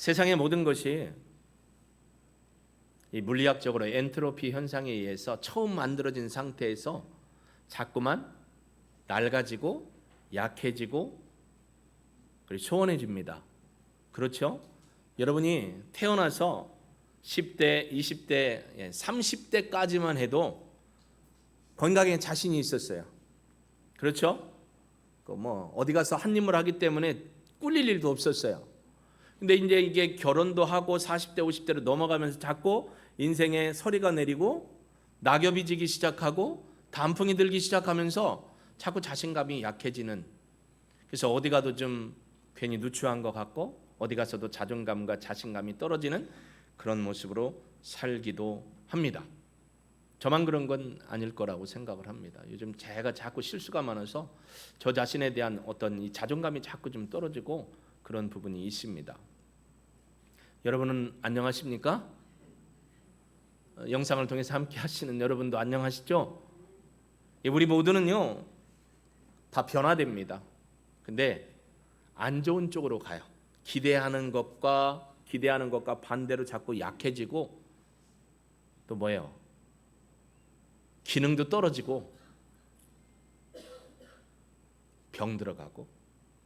세상의 모든 것이 이 물리학적으로 엔트로피 현상에 의해서 처음 만들어진 상태에서 자꾸만 낡아지고 약해지고 그리고 소원해집니다. 그렇죠? 여러분이 태어나서 10대, 20대, 30대까지만 해도 건강에 자신이 있었어요. 그렇죠? 어디 가서 한 입을 하기 때문에 꿀릴 일도 없었어요. 근데 이제 이게 결혼도 하고 40대, 50대로 넘어가면서 자꾸 인생에 서리가 내리고 낙엽이 지기 시작하고 단풍이 들기 시작하면서 자꾸 자신감이 약해지는, 그래서 어디 가도 좀 괜히 누추한 것 같고 어디 가서도 자존감과 자신감이 떨어지는 그런 모습으로 살기도 합니다. 저만 그런 건 아닐 거라고 생각을 합니다. 요즘 제가 자꾸 실수가 많아서 저 자신에 대한 어떤 이 자존감이 자꾸 좀 떨어지고 그런 부분이 있습니다. 여러분은 안녕하십니까? 영상을 통해서 함께 하시는 여러분도 안녕하시죠? 우리 모두는요 다 변화됩니다. 근데 안 좋은 쪽으로 가요. 기대하는 것과 반대로 자꾸 약해지고 또 뭐예요? 기능도 떨어지고 병 들어가고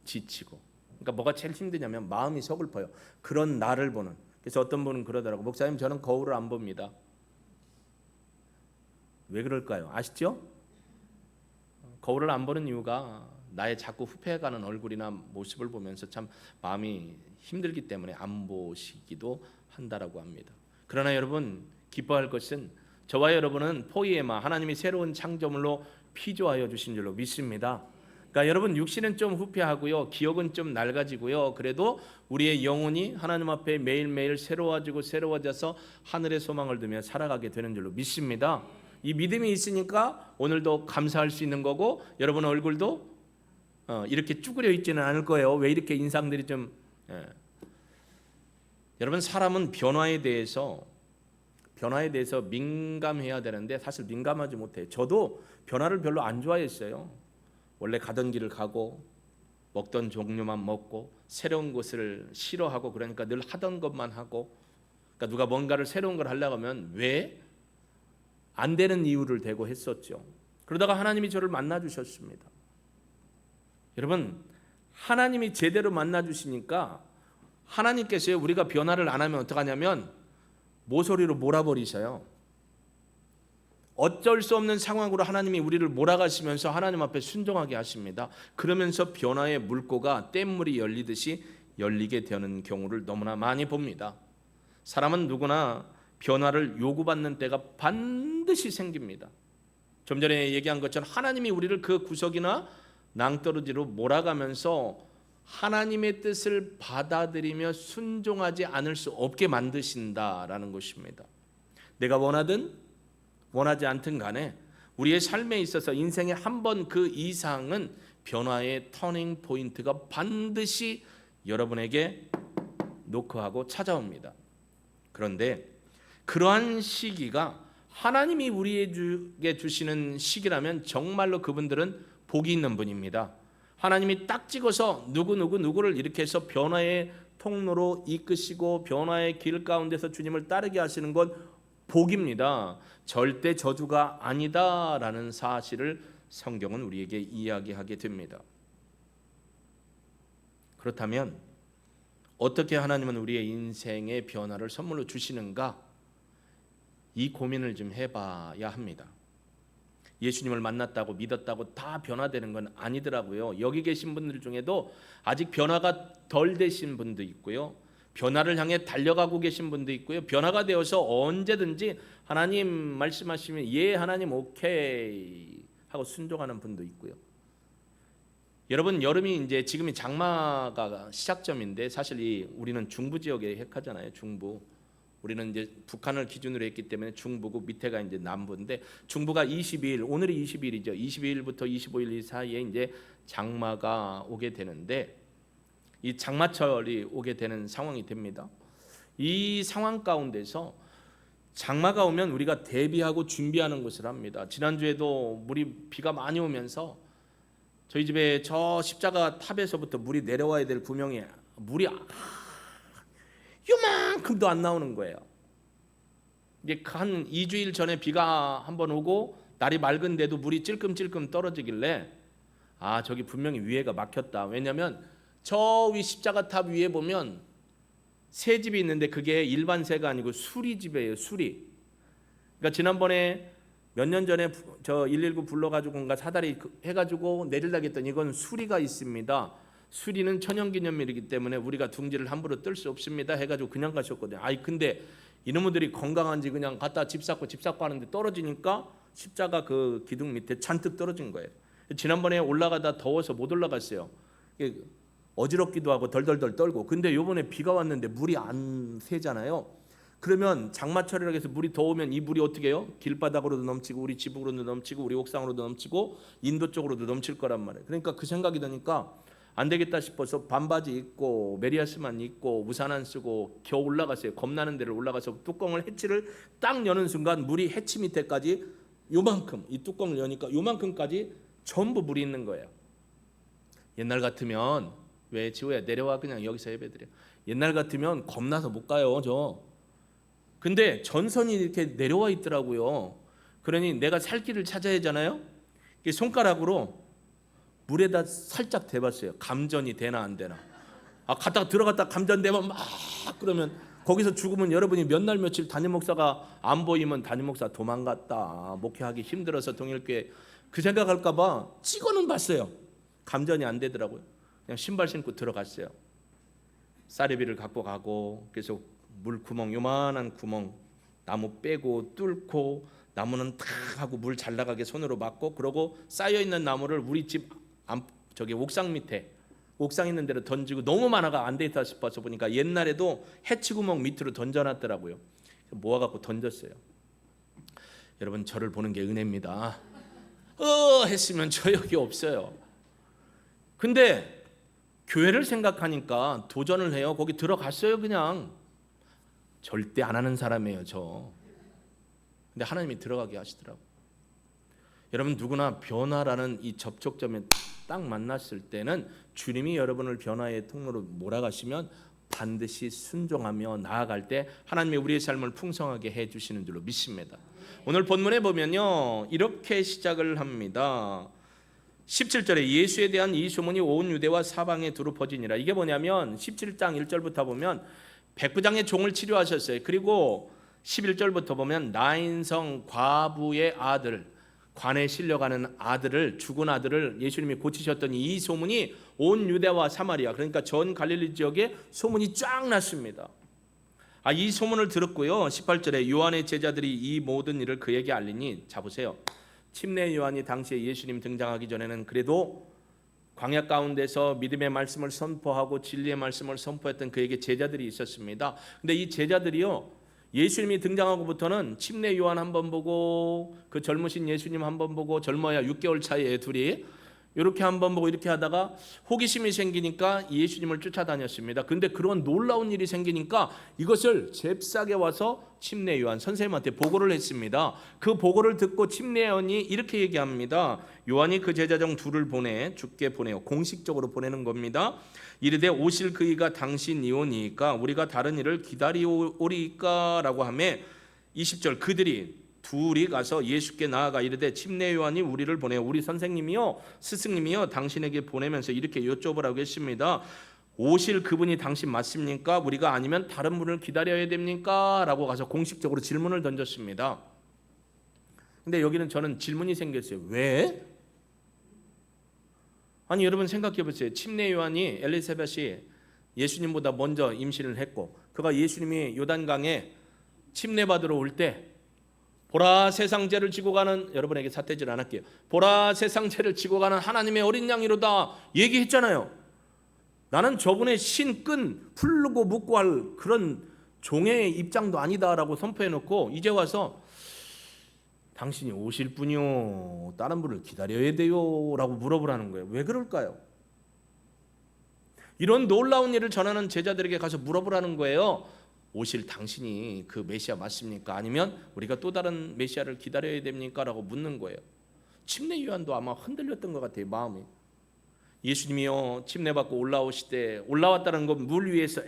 지치고. 그러니까 뭐가 제일 힘드냐면 마음이 서글퍼요. 그런 나를 보는. 그래서 어떤 분은 그러더라고. 목사님, 저는 거울을 안 봅니다. 왜 그럴까요? 아시죠? 거울을 안 보는 이유가 나의 자꾸 후퇴해가는 얼굴이나 모습을 보면서 참 마음이 힘들기 때문에 안 보시기도 한다라고 합니다. 그러나 여러분, 기뻐할 것은 저와 여러분은 포이에마, 하나님이 새로운 창조물로 피조하여 주신 줄로 믿습니다. 그러니까 여러분, 육신은 좀 후퇴하고요, 기억은 좀 낡아지고요, 그래도 우리의 영혼이 하나님 앞에 매일매일 새로워져서 하늘의 소망을 두며 살아가게 되는 줄로 믿습니다. 이 믿음이 있으니까 오늘도 감사할 수 있는 거고, 여러분 얼굴도 이렇게 쭈그려 있지는 않을 거예요. 왜 이렇게 인상들이 좀 여러분, 사람은 변화에 대해서 민감해야 되는데 사실 민감하지 못해요. 저도 변화를 별로 안 좋아했어요. 원래 가던 길을 가고 먹던 종류만 먹고 새로운 것을 싫어하고, 그러니까 늘 하던 것만 하고, 그러니까 누가 뭔가를 새로운 걸 하려고 하면 왜 안 되는 이유를 대고 했었죠. 그러다가 하나님이 저를 만나 주셨습니다. 여러분, 하나님이 제대로 만나 주시니까 하나님께서요, 우리가 변화를 안 하면 어떡하냐면 모서리로 몰아버리셔요. 어쩔 수 없는 상황으로 하나님이 우리를 몰아가시면서 하나님 앞에 순종하게 하십니다. 그러면서 변화의 물꼬가 댐물이 열리듯이 열리게 되는 경우를 너무나 많이 봅니다. 사람은 누구나 변화를 요구받는 때가 반드시 생깁니다. 좀 전에 얘기한 것처럼 하나님이 우리를 그 구석이나 낭떠러지로 몰아가면서 하나님의 뜻을 받아들이며 순종하지 않을 수 없게 만드신다라는 것입니다. 내가 원하든 원하지 않든 간에 우리의 삶에 있어서 인생에 한 번 그 이상은 변화의 터닝 포인트가 반드시 여러분에게 노크하고 찾아옵니다. 그런데 그러한 시기가 하나님이 우리에게 주시는 시기라면 정말로 그분들은 복이 있는 분입니다. 하나님이 딱 찍어서 누구를 이렇게 해서 변화의 통로로 이끄시고 변화의 길 가운데서 주님을 따르게 하시는 건 복입니다. 절대 저주가 아니다라는 사실을 성경은 우리에게 이야기하게 됩니다. 그렇다면 어떻게 하나님은 우리의 인생의 변화를 선물로 주시는가? 이 고민을 좀 해봐야 합니다. 예수님을 만났다고 믿었다고 다 변화되는 건 아니더라고요. 여기 계신 분들 중에도 아직 변화가 덜 되신 분도 있고요, 변화를 향해 달려가고 계신 분도 있고요, 변화가 되어서 언제든지 하나님 말씀하시면 예 하나님 오케이 하고 순종하는 분도 있고요. 여러분, 여름이 이제 지금이 장마가 시작점인데 사실 우리는 중부 지역에 속하잖아요. 중부. 우리는 이제 북한을 기준으로 했기 때문에 중부고 밑에가 이제 남부인데, 중부가 22일, 오늘이 20일이죠. 22일부터 25일 사이에 이제 장마가 오게 되는데, 이 장마철이 오게 되는 상황이 됩니다. 이 상황 가운데서 장마가 오면 우리가 대비하고 준비하는 것을 합니다. 지난주에도 비가 많이 오면서 저희 집에 저 십자가 탑에서부터 물이 내려와야 될 구멍에 물이 이만큼도 안 나오는 거예요. 이제 한 2주일 전에 비가 한번 오고 날이 맑은데도 물이 찔끔찔끔 떨어지길래 아, 저기 분명히 위에가 막혔다. 왜냐하면 저 위 십자가탑 위에 보면 새 집이 있는데 그게 일반 새가 아니고 수리집이에요. 수리. 그러니까 지난번에 몇 년 전에 저 119 불러가지고 뭔가 사다리 해가지고 내리려고 했더니 이건 수리가 있습니다. 수리는 천연기념물이기 때문에 우리가 둥지를 함부로 뜰 수 없습니다 해가지고 그냥 가셨거든요. 아이 근데 이놈들이 건강한지 그냥 갖다 집 쌓고 하는데 떨어지니까 십자가 그 기둥 밑에 잔뜩 떨어진 거예요. 지난번에 올라가다 더워서 못 올라갔어요. 어지럽기도 하고 덜덜덜 떨고. 근데 요번에 비가 왔는데 물이 안 새잖아요. 그러면 장마철이라고 해서 물이 더 오면 이 물이 어떻게 해요? 길바닥으로도 넘치고 우리 집으로도 넘치고 우리 옥상으로도 넘치고 인도 쪽으로도 넘칠 거란 말이에요. 그러니까 그 생각이 드니까 안 되겠다 싶어서 반바지 입고 메리아스만 입고 우산 안 쓰고 겨우 올라갔어요. 겁나는 데를 올라가서 뚜껑을 해치를 딱 여는 순간 물이 해치 밑에까지 요만큼, 이 뚜껑을 여니까 요만큼까지 전부 물이 있는 거예요. 옛날 같으면 왜 지호야 내려와 그냥 여기서 예배드려. 옛날 같으면 겁나서 못 가요 저. 근데 전선이 이렇게 내려와 있더라고요. 그러니 내가 살 길을 찾아야 하잖아요. 손가락으로 물에다 살짝 대봤어요. 감전이 되나 안 되나. 아 갔다가 들어갔다 감전되면 막 그러면 거기서 죽으면 여러분이 몇 날 며칠 담임 목사가 안 보이면 담임 목사 도망갔다. 목회하기 힘들어서 동일교회 그 생각할까 봐 찍어는 봤어요. 감전이 안 되더라고요. 그냥 신발 신고 들어갔어요. 쌀이비를 갖고 가고 그래서 물 구멍 요만한 구멍 나무 빼고 뚫고 나무는 탁 하고 물 잘 나가게 손으로 막고 그러고 쌓여 있는 나무를 우리 집 저기 옥상 밑에 옥상 있는 데로 던지고 너무 많아가 안 되겠다 싶어서 보니까 옛날에도 해치구멍 밑으로 던져놨더라고요. 모아갖고 던졌어요. 여러분 저를 보는 게 은혜입니다. 했으면 저 여기 없어요. 근데 교회를 생각하니까 도전을 해요. 거기 들어갔어요 그냥. 절대 안 하는 사람이에요 저. 근데 하나님이 들어가게 하시더라고요. 여러분 누구나 변화라는 이 접촉점에 딱 만났을 때는 주님이 여러분을 변화의 통로로 몰아가시면 반드시 순종하며 나아갈 때 하나님이 우리의 삶을 풍성하게 해주시는 줄로 믿습니다. 오늘 본문에 보면요 이렇게 시작을 합니다. 17절에 예수에 대한 이 소문이 온 유대와 사방에 두루 퍼지니라. 이게 뭐냐면 17장 1절부터 보면 백부장의 종을 치료하셨어요. 그리고 11절부터 보면 나인성 과부의 아들, 관에 실려가는 아들을, 죽은 아들을 예수님이 고치셨더니 이 소문이 온 유대와 사마리아, 그러니까 전 갈릴리 지역에 소문이 쫙 났습니다. 이 소문을 들었고요. 18절에 요한의 제자들이 이 모든 일을 그에게 알리니, 자 보세요. 침례 요한이 당시에 예수님 등장하기 전에는 그래도 광야 가운데서 믿음의 말씀을 선포하고 진리의 말씀을 선포했던 그에게 제자들이 있었습니다. 근데 이 제자들이요 예수님이 등장하고부터는 침례 요한 한번 보고 그 젊으신 예수님 한번 보고 젊어야 6개월 차이에 둘이 이렇게 한번 보고 이렇게 하다가 호기심이 생기니까 예수님을 쫓아다녔습니다. 근데 그런 놀라운 일이 생기니까 이것을 잽싸게 와서 침례 요한 선생님한테 보고를 했습니다. 그 보고를 듣고 침례 요한이 이렇게 얘기합니다. 요한이 그 제자 중 둘을 보내 죽게 보내요. 공식적으로 보내는 겁니다. 이르되 오실 그이가 당신이오니까 우리가 다른 일을 기다리오리까 라고 하며 20절 그들이 둘이 가서 예수께 나아가 이르되 침례 요한이 우리를 보내어 우리 선생님이요 스승님이요 당신에게 보내면서 이렇게 여쭤보라고 했습니다. 오실 그분이 당신 맞습니까? 우리가 아니면 다른 분을 기다려야 됩니까? 라고 가서 공식적으로 질문을 던졌습니다. 근데 여기는 저는 질문이 생겼어요. 왜? 아니 여러분 생각해 보세요. 침례 요한이 엘리사벳이 예수님보다 먼저 임신을 했고 그가 예수님이 요단강에 침례 받으러 올 때 보라 세상 죄를 지고 가는, 여러분에게 삿대질 안 할게요. 보라 세상 죄를 지고 가는 하나님의 어린 양이로다 얘기했잖아요. 나는 저분의 신끈 풀고 묶고 할 그런 종의 입장도 아니다라고 선포해놓고 이제 와서 당신이 오실 분이요 다른 분을 기다려야 돼요 라고 물어보라는 거예요. 왜 그럴까요? 이런 놀라운 일을 전하는 제자들에게 가서 물어보라는 거예요. 오실 당신이 그 메시아 맞습니까? 아니면 우리가 또 다른 메시아를 기다려야 됩니까? 라고 묻는 거예요. 침례 요한도 아마 흔들렸던 것 같아요. 마음이. 예수님이요 침례받고 올라오실 때 올라왔다는 건 물 위에서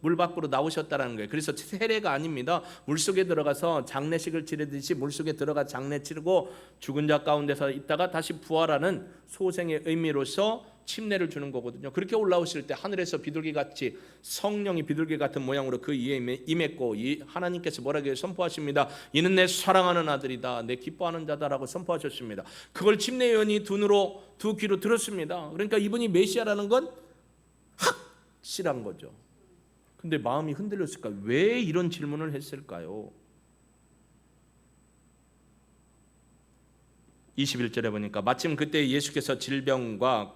물 밖으로 나오셨다는 거예요. 그래서 세례가 아닙니다. 물속에 들어가서 장례식을 치르듯이 물속에 들어가 장례 치르고 죽은 자 가운데서 있다가 다시 부활하는 소생의 의미로서 침례를 주는 거거든요. 그렇게 올라오실 때 하늘에서 비둘기같이 성령이 비둘기 같은 모양으로 그 위에 임했고 하나님께서 뭐라고 선포하십니다. 이는 내 사랑하는 아들이다, 내 기뻐하는 자다라고 선포하셨습니다. 그걸 침례요한이 두 귀로 들었습니다. 그러니까 이분이 메시아라는 건 확실한 거죠. 근데 마음이 흔들렸을까? 왜 이런 질문을 했을까요? 21절에 보니까 마침 그때 예수께서 질병과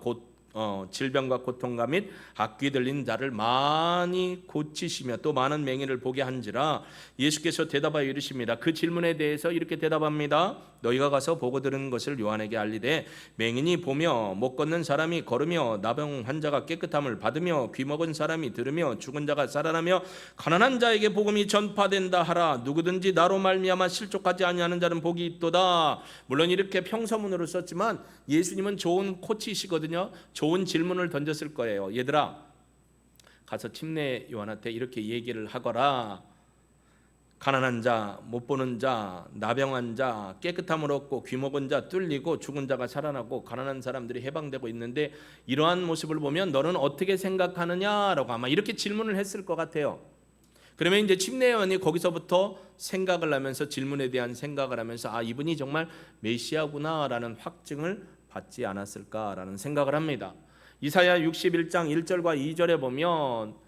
고통과 및 악귀 들린 자를 많이 고치시며 또 많은 맹인을 보게 한지라. 예수께서 대답하여 이르십니다. 그 질문에 대해서 이렇게 대답합니다. 너희가 가서 보고 들은 것을 요한에게 알리되 맹인이 보며 못 걷는 사람이 걸으며 나병 환자가 깨끗함을 받으며 귀먹은 사람이 들으며 죽은 자가 살아나며 가난한 자에게 복음이 전파된다 하라. 누구든지 나로 말미암아 실족하지 아니하는 자는 복이 있도다. 물론 이렇게 평서문으로 썼지만 예수님은 좋은 코치이시거든요. 좋은 질문을 던졌을 거예요. 얘들아, 가서 침례 요한한테 이렇게 얘기를 하거라. 가난한 자, 못 보는 자, 나병한 자, 깨끗함을 얻고 귀먹은 자 뚫리고 죽은 자가 살아나고 가난한 사람들이 해방되고 있는데 이러한 모습을 보면 너는 어떻게 생각하느냐라고 아마 이렇게 질문을 했을 것 같아요. 그러면 이제 침례 요한이 거기서부터 생각을 하면서 질문에 대한 생각을 하면서 이분이 정말 메시아구나라는 확증을 받지 않았을까라는 생각을 합니다. 이사야 61장 1절과 2절에 보면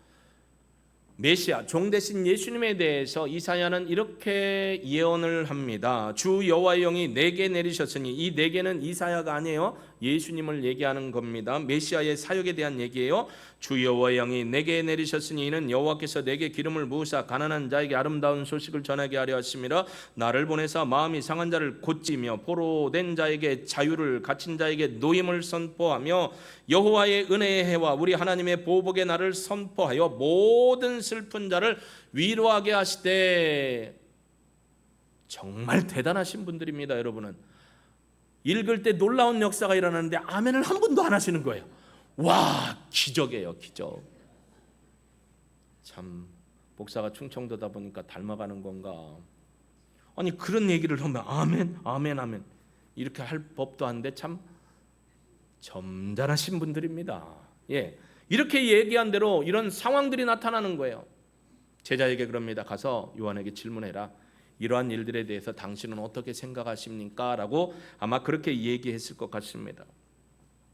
메시아 종 되신 예수님에 대해서 이사야는 이렇게 예언을 합니다. 주 여호와의 영이 내게 내리셨으니 이 내게는 이사야가 아니에요. 예수님을 얘기하는 겁니다. 메시아의 사역에 대한 얘기예요. 주 여호와의 영이 내게 내리셨으니 이는 여호와께서 내게 기름을 부으사 가난한 자에게 아름다운 소식을 전하게 하려 하심이라. 나를 보내사 마음이 상한 자를 고치며 포로된 자에게 자유를, 갇힌 자에게 노임을 선포하며 여호와의 은혜의 해와 우리 하나님의 보복의 날을 선포하여 모든 슬픈 자를 위로하게 하시되. 정말 대단하신 분들입니다. 여러분은 읽을 때 놀라운 역사가 일어나는데 아멘을 한 번도 안 하시는 거예요. 와, 기적이에요, 기적. 참 목사가 충청도다 보니까 닮아가는 건가? 아니 그런 얘기를 하면 아멘, 아멘, 아멘 이렇게 할 법도 한데 참 점잖으신 분들입니다. 예, 이렇게 얘기한 대로 이런 상황들이 나타나는 거예요. 제자에게 그럽니다. 가서 요한에게 질문해라. 이러한 일들에 대해서 당신은 어떻게 생각하십니까? 라고 아마 그렇게 얘기했을 것 같습니다.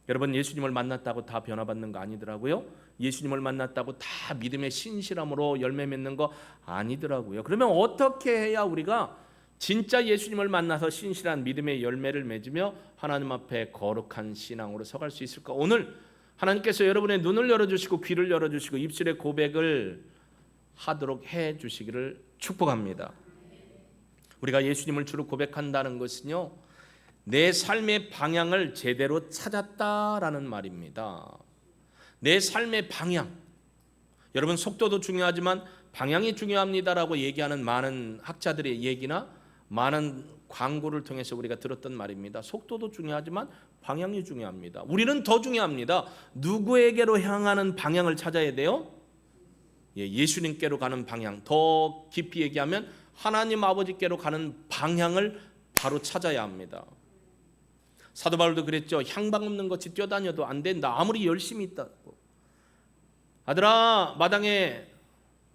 여러분, 예수님을 만났다고 다 변화받는 거 아니더라고요. 예수님을 만났다고 다 믿음의 신실함으로 열매 맺는 거 아니더라고요. 그러면 어떻게 해야 우리가 진짜 예수님을 만나서 신실한 믿음의 열매를 맺으며 하나님 앞에 거룩한 신앙으로 서갈 수 있을까? 오늘 하나님께서 여러분의 눈을 열어주시고 귀를 열어주시고 입술의 고백을 하도록 해주시기를 축복합니다. 우리가 예수님을 주로 고백한다는 것은요, 내 삶의 방향을 제대로 찾았다라는 말입니다. 내 삶의 방향. 여러분, 속도도 중요하지만 방향이 중요합니다라고 얘기하는 많은 학자들의 얘기나 많은 광고를 통해서 우리가 들었던 말입니다. 속도도 중요하지만 방향이 중요합니다. 우리는 더 중요합니다. 누구에게로 향하는 방향을 찾아야 돼요? 예수님께로 가는 방향. 더 깊이 얘기하면 하나님 아버지께로 가는 방향을 바로 찾아야 합니다. 사도 바울도 그랬죠. 향방 없는 것이 뛰어다녀도 안 된다. 아무리 열심히 있다고. 아들아, 마당에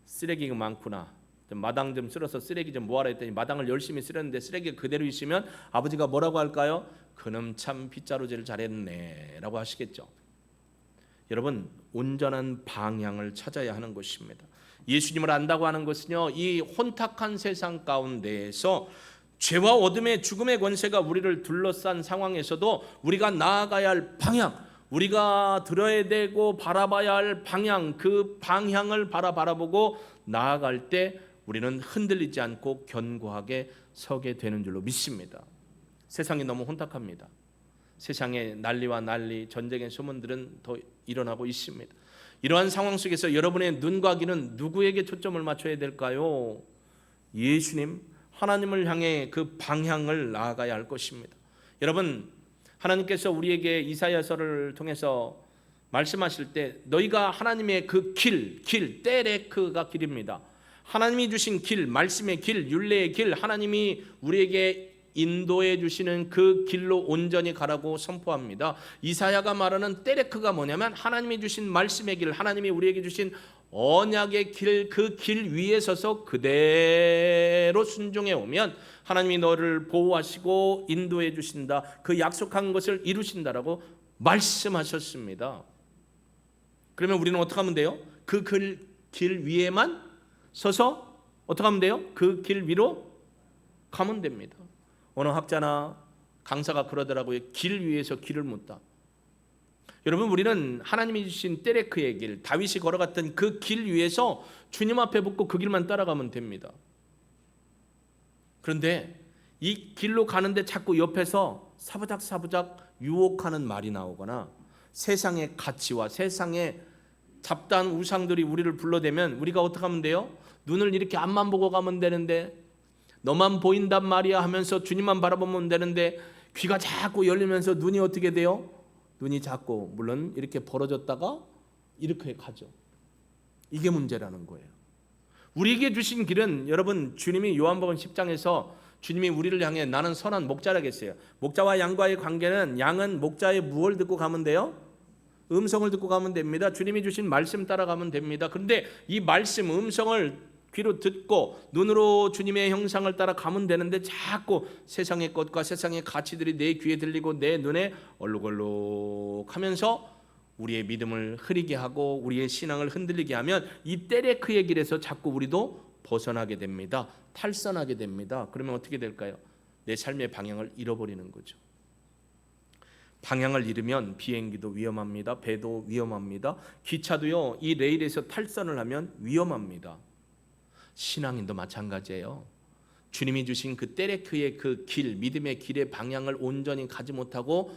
쓰레기가 많구나. 마당 좀 쓸어서 쓰레기 좀 모아라 했더니 마당을 열심히 쓸었는데 쓰레기가 그대로 있으면 아버지가 뭐라고 할까요? 그놈 참 빗자루질 잘했네 라고 하시겠죠. 여러분, 온전한 방향을 찾아야 하는 것입니다. 예수님을 안다고 하는 것은요, 이 혼탁한 세상 가운데에서 죄와 어둠의 죽음의 권세가 우리를 둘러싼 상황에서도 우리가 나아가야 할 방향, 우리가 들어야 되고 바라봐야 할 방향, 그 방향을 바라보고 나아갈 때 우리는 흔들리지 않고 견고하게 서게 되는 줄로 믿습니다. 세상이 너무 혼탁합니다. 세상의 난리와 난리, 전쟁의 소문들은 더 일어나고 있습니다. 이러한 상황 속에서 여러분의 눈과 귀는 누구에게 초점을 맞춰야 될까요? 예수님, 하나님을 향해 그 방향을 나아가야 할 것입니다. 여러분, 하나님께서 우리에게 이사야서를 통해서 말씀하실 때 너희가 하나님의 그 길, 때레크가 길입니다. 하나님이 주신 길, 말씀의 길, 율례의 길, 하나님이 우리에게 인도해 주시는 그 길로 온전히 가라고 선포합니다. 이사야가 말하는 때레크가 뭐냐면 하나님이 주신 말씀의 길, 하나님이 우리에게 주신 언약의 길, 그 길 위에 서서 그대로 순종해 오면 하나님이 너를 보호하시고 인도해 주신다. 그 약속한 것을 이루신다라고 말씀하셨습니다. 그러면 우리는 어떻게 하면 돼요? 그 길 위에만 서서 어떻게 하면 돼요? 그 길 위로 가면 됩니다. 어느 학자나 강사가 그러더라고요. 길 위에서 길을 묻다. 여러분, 우리는 하나님이 주신 때레크의 길, 다윗이 걸어갔던 그 길 위에서 주님 앞에 붙고 그 길만 따라가면 됩니다. 그런데 이 길로 가는데 자꾸 옆에서 사부작 유혹하는 말이 나오거나 세상의 가치와 세상의 잡다한 우상들이 우리를 불러대면 우리가 어떻게 하면 돼요? 눈을 이렇게 앞만 보고 가면 되는데, 너만 보인단 말이야 하면서 주님만 바라보면 되는데 귀가 자꾸 열리면서 눈이 어떻게 돼요? 눈이 자꾸 물론 이렇게 벌어졌다가 이렇게 가죠. 이게 문제라는 거예요. 우리에게 주신 길은, 여러분, 주님이 요한복음 10장에서 주님이 우리를 향해 나는 선한 목자라겠어요. 목자와 양과의 관계는, 양은 목자의 무엇을 듣고 가면 돼요? 음성을 듣고 가면 됩니다. 주님이 주신 말씀 따라가면 됩니다. 그런데 이 말씀, 음성을 귀로 듣고 눈으로 주님의 형상을 따라 가면 되는데 자꾸 세상의 것과 세상의 가치들이 내 귀에 들리고 내 눈에 얼룩얼룩하면서 우리의 믿음을 흐리게 하고 우리의 신앙을 흔들리게 하면 이 때레크의 길에서 자꾸 우리도 벗어나게 됩니다. 탈선하게 됩니다. 그러면 어떻게 될까요? 내 삶의 방향을 잃어버리는 거죠. 방향을 잃으면 비행기도 위험합니다. 배도 위험합니다. 기차도요, 이 레일에서 탈선을 하면 위험합니다. 신앙인도 마찬가지예요. 주님이 주신 그 때레크의 그 길, 믿음의 길의 방향을 온전히 가지 못하고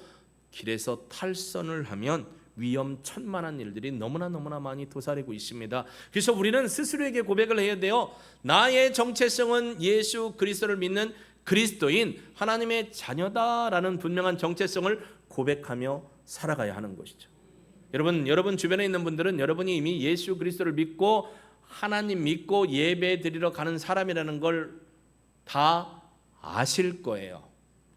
길에서 탈선을 하면 위험천만한 일들이 너무나 많이 도사리고 있습니다. 그래서 우리는 스스로에게 고백을 해야 돼요. 나의 정체성은 예수 그리스도를 믿는 그리스도인 하나님의 자녀다라는 분명한 정체성을 고백하며 살아가야 하는 것이죠. 여러분 주변에 있는 분들은 여러분이 이미 예수 그리스도를 믿고 하나님 믿고 예배 드리러 가는 사람이라는 걸 다 아실 거예요.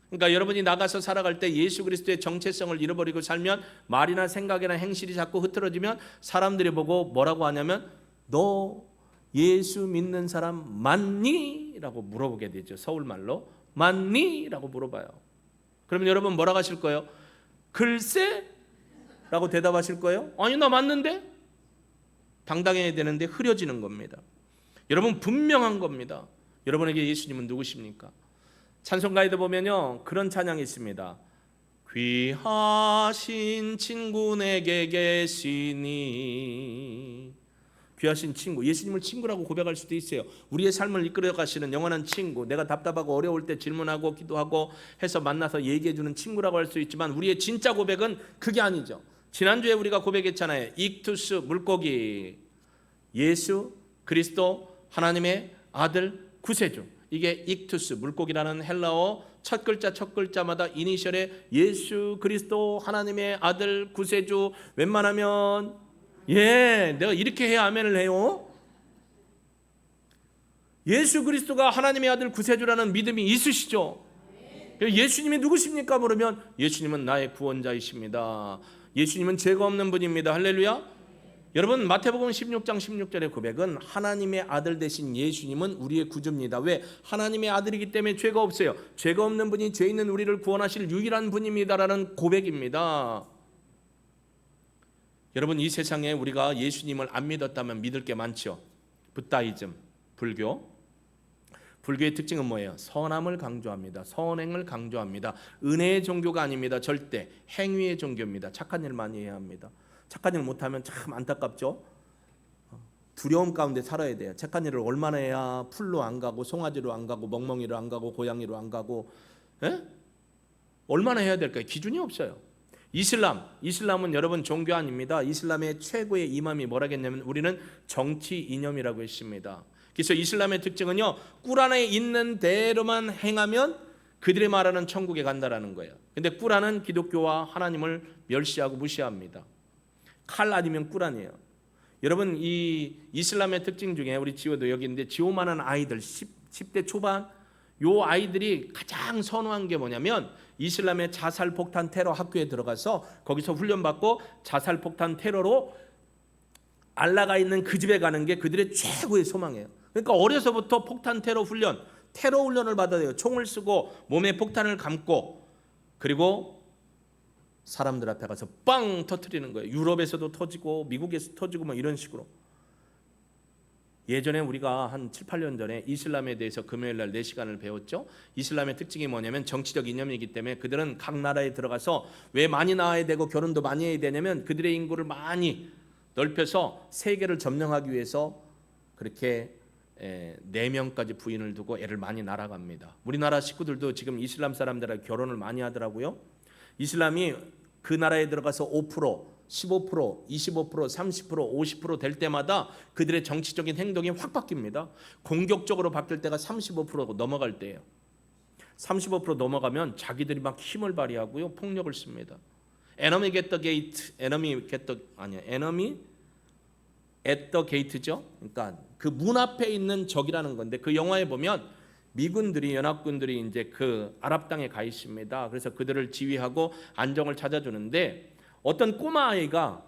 그러니까 여러분이 나가서 살아갈 때 예수 그리스도의 정체성을 잃어버리고 살면 말이나 생각이나 행실이 자꾸 흐트러지면 사람들이 보고 뭐라고 하냐면 너 예수 믿는 사람 맞니? 라고 물어보게 되죠. 서울말로 맞니? 라고 물어봐요. 그러면 여러분 뭐라고 하실 거예요? 글쎄? 라고 대답하실 거예요? 아니 나 맞는데? 당당해야 되는데 흐려지는 겁니다. 여러분 분명한 겁니다. 여러분에게 예수님은 누구십니까? 찬송가에도 보면요 그런 찬양이 있습니다. 귀하신 친구 내게 계시니. 귀하신 친구, 예수님을 친구라고 고백할 수도 있어요. 우리의 삶을 이끌어 가시는 영원한 친구, 내가 답답하고 어려울 때 질문하고 기도하고 해서 만나서 얘기해 주는 친구라고 할 수 있지만 우리의 진짜 고백은 그게 아니죠. 지난주에 우리가 고백했잖아요. 익투스 물고기, 예수 그리스도 하나님의 아들 구세주. 이게 익투스 물고기라는 헬라어 첫 글자마다 이니셜에 예수 그리스도 하나님의 아들 구세주. 웬만하면 내가 이렇게 해야 아멘을 해요. 예수 그리스도가 하나님의 아들 구세주라는 믿음이 있으시죠? 예수님이 누구십니까? 물으면 예수님은 나의 구원자이십니다. 예수님은 죄가 없는 분입니다. 할렐루야. 여러분 마태복음 16장 16절의 고백은 하나님의 아들 되신 예수님은 우리의 구주입니다. 왜? 하나님의 아들이기 때문에 죄가 없어요. 죄가 없는 분이 죄 있는 우리를 구원하실 유일한 분입니다라는 고백입니다. 여러분 이 세상에 우리가 예수님을 안 믿었다면 믿을 게 많죠. 부다이즘, 불교의 특징은 뭐예요? 선함을 강조합니다. 선행을 강조합니다. 은혜의 종교가 아닙니다. 절대 행위의 종교입니다. 착한 일 많이 해야 합니다. 착한 일 못하면 참 안타깝죠. 두려움 가운데 살아야 돼요. 착한 일을 얼마나 해야 풀로 안 가고 송아지로 안 가고 멍멍이로 안 가고 고양이로 안 가고 얼마나 해야 될까요? 기준이 없어요. 이슬람은 여러분 종교 아닙니다. 이슬람의 최고의 이맘이 뭐라겠냐면 우리는 정치 이념이라고 했습니다. 그래서 이슬람의 특징은요, 꾸란에 있는 대로만 행하면 그들이 말하는 천국에 간다라는 거예요. 근데 꾸란은 기독교와 하나님을 멸시하고 무시합니다. 칼 아니면 꾸란이에요. 여러분, 이 이슬람의 특징 중에 우리 지호도 여기 있는데, 지호만한 아이들 10대 초반 요 아이들이 가장 선호한 게 뭐냐면 이슬람의 자살폭탄 테러 학교에 들어가서 거기서 훈련받고 자살폭탄 테러로 알라가 있는 그 집에 가는 게 그들의 최고의 소망이에요. 그러니까 어려서부터 폭탄 테러 훈련을 받아야 돼요. 총을 쓰고 몸에 폭탄을 감고, 그리고 사람들 앞에 가서 빵 터뜨리는 거예요. 유럽에서도 터지고 미국에서 터지고 뭐 이런 식으로. 예전에 우리가 한 7, 8년 전에 이슬람에 대해서 금요일 날 4시간을 배웠죠. 이슬람의 특징이 뭐냐면 정치적 이념이기 때문에 그들은 각 나라에 들어가서 왜 많이 나와야 되고 결혼도 많이 해야 되냐면 그들의 인구를 많이 넓혀서 세계를 점령하기 위해서 그렇게 4명까지 부인을 두고 애를 많이 낳아갑니다. 우리나라 식구들도 지금 이슬람 사람들하고 결혼을 많이 하더라고요. 이슬람이 그 나라에 들어가서 5%, 15%, 25%, 30%, 50%될 때마다 그들의 정치적인 행동이 확 바뀝니다. 공격적으로 바뀔 때가 35% 넘어갈 때예요. 35% 넘어가면 자기들이 막 힘을 발휘하고요, 폭력을 씁니다. Enemy at the gate죠. 그러니까 그 문 앞에 있는 적이라는 건데, 그 영화에 보면 미군들이, 연합군들이 이제 그 아랍 땅에 가 있습니다. 그래서 그들을 지휘하고 안정을 찾아주는데, 어떤 꼬마 아이가,